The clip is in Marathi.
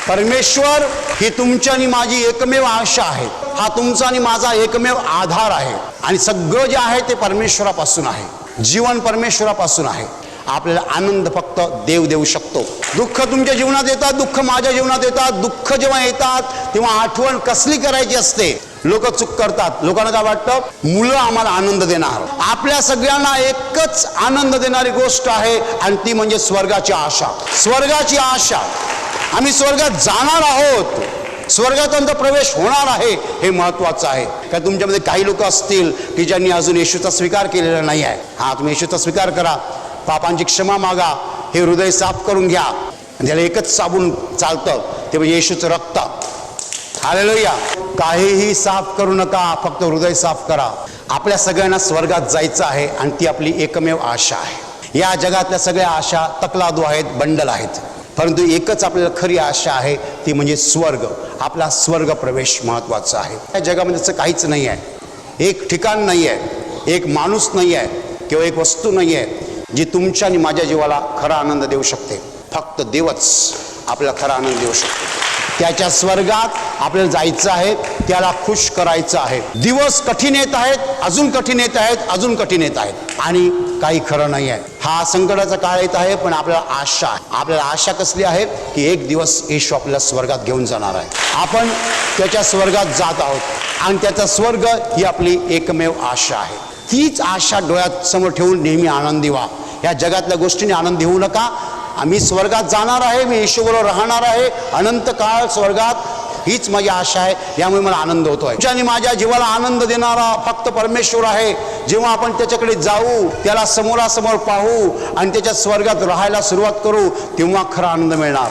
परमेश्वर ही तुमची आणि माझी एकमेव आशा आहे, हा तुमचा आणि माझा एकमेव आधार आहे आणि सगळं जे आहे ते परमेश्वरापासून आहे, जीवन परमेश्वरापासून आहे। आपल्याला आनंद फक्त देव देऊ शकतो। दुःख तुमच्या जीवनात येतात, दुःख माझ्या जीवनात येतात। दुःख जेव्हा येतात तेव्हा आठवण कसली करायची असते? लोक चूक करतात। लोकांना काय वाटतं, मुलं आम्हाला आनंद देणार। आपल्या सगळ्यांना एकच आनंद देणारी गोष्ट आहे आणि ती म्हणजे स्वर्गाची आशा। स्वर्गाची आशा, आम्ही स्वर्गात जाणार आहोत, स्वर्गात आमचा प्रवेश होणार आहे, हे महत्वाचं आहे। का तुमच्यामध्ये काही लोक असतील की ज्यांनी अजून येशूचा स्वीकार केलेला नाही आहे? हा, तुम्ही येशूचा स्वीकार करा, पापांची क्षमा मागा, हे हृदय साफ करून घ्या। त्याला एकच साबून चालतं, ते म्हणजे येशूचं रक्त। हालेलुया। काहीही साफ करू नका, फक्त हृदय साफ करा। आपल्या सगळ्यांना स्वर्गात जायचं आहे आणि ती आपली एकमेव आशा आहे। या जगातल्या सगळ्या आशा तकलादू आहेत, बंडल आहेत, परंतु एकच आपल्याला खरी आशा आहे, ती म्हणजे स्वर्ग। आपला स्वर्ग प्रवेश महत्वाचा आहे। या जगामध्ये असं काहीच नाही आहे, एक ठिकाण नाही आहे, एक माणूस नाही आहे, किंवा एक वस्तू नाही आहे जी तुमच्या आणि माझ्या जीवाला खरा आनंद देऊ शकते। फक्त देवच आपल्याला खरा आनंद देऊ शकतो। त्याच्या स्वर्गात आपल्याला जायचं आहे, त्याला खुश करायचं आहे। दिवस कठीण येत आहेत, अजून कठीण येत आहेत, अजून कठीण येत आहेत आणि काही खरं नाही आहे। हा संकटाचा काळ येत आहे, पण आपल्याला आशा आहे। आपल्याला आशा कसली आहे की एक दिवस येशू आपल्याला स्वर्गात घेऊन जाणार आहे। आपण त्याच्या स्वर्गात जात आहोत आणि त्याचा स्वर्ग ही आपली एकमेव आशा आहे। तीच आशा डोळ्यात समोर ठेवून नेहमी आनंदी व्हा। या जगातल्या गोष्टीने आनंदी होऊ नका। आम्ही स्वर्गात जाणार आहे, मी येशूबरोबर राहणार आहे अनंत काळ स्वर्गात, हीच माझी आशा आहे। यामुळे मला आनंद होतोय। आणि माझ्या जीवाला आनंद देणारा फक्त परमेश्वर आहे। जेव्हा आपण त्याच्याकडे जाऊ, त्याला समोरासमोर पाहू आणि त्याच्या स्वर्गात राहायला सुरुवात करू, तेव्हा खरा आनंद मिळणार।